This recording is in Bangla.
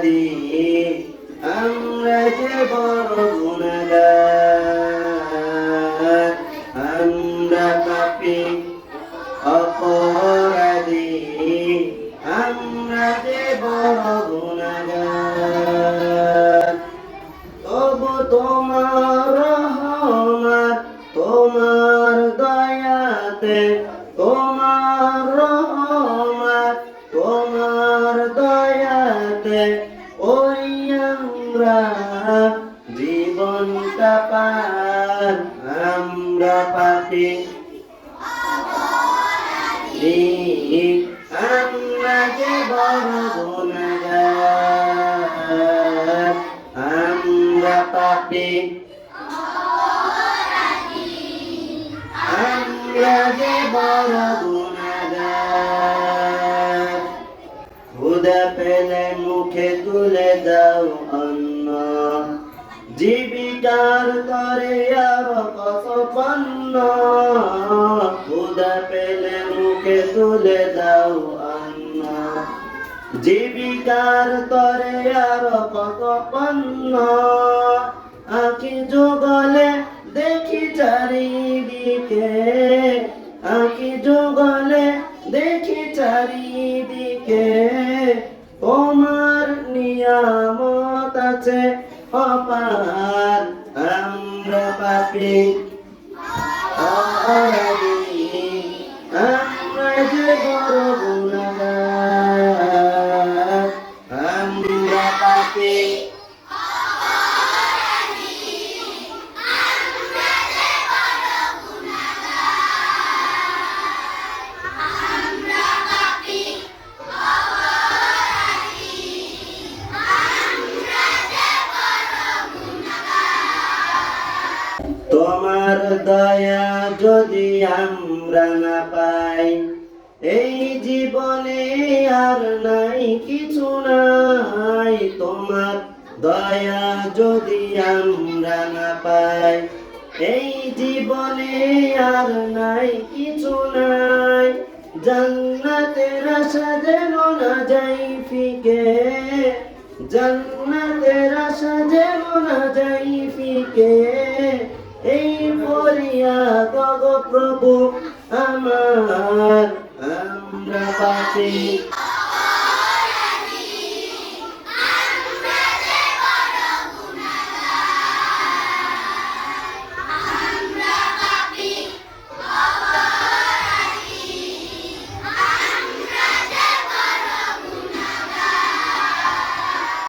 অপরাধী আমরা যে বড় গুনাহগার, আমরা পাপী অপরাধী আমরা যে বড় গুনাহগার। তবু তোমার রহমত তোমার দয়াতে, তোমার রহমত তোমার দয়াতে ওই আমরা জীবনটা পার। আমরা পাপী আমরা যে বড় গুনাহগার, আমরা পাপী আমরা যে বড় গুনাহগার। ক্ষুধা পেলে মুখে তুলে দাও অন্ন, জীবিকার তরে আরো কত পণ্য। ক্ষুধা পেলে মুখে তুলে দাও অন্ন, জীবিকার তরে আরো কত পণ্য। আঁখি যুগলে দেখি চারিদিকে, আঁখি যুগলে দেখি চারিদিকে তোমার নিয়ামত আছে অপার। আমরা পাপী অপরাধী আমরা যে বড় গুনাহগার, আমরা পাপী তোমার দয়া যদি আমরা না পাই, এই জীবনে আর নাই কিছু নাই। তোমার দয়া যদি আমরা না পাই, এই জীবনে আর নাই কিছু নাই। জান্নাতের আশা যেন না যাই ফিকে, জান্নাতের আশা যেন না যাই ফিকে। এই ফরিয়াদ গো প্রভু আমার, আমরা পাপী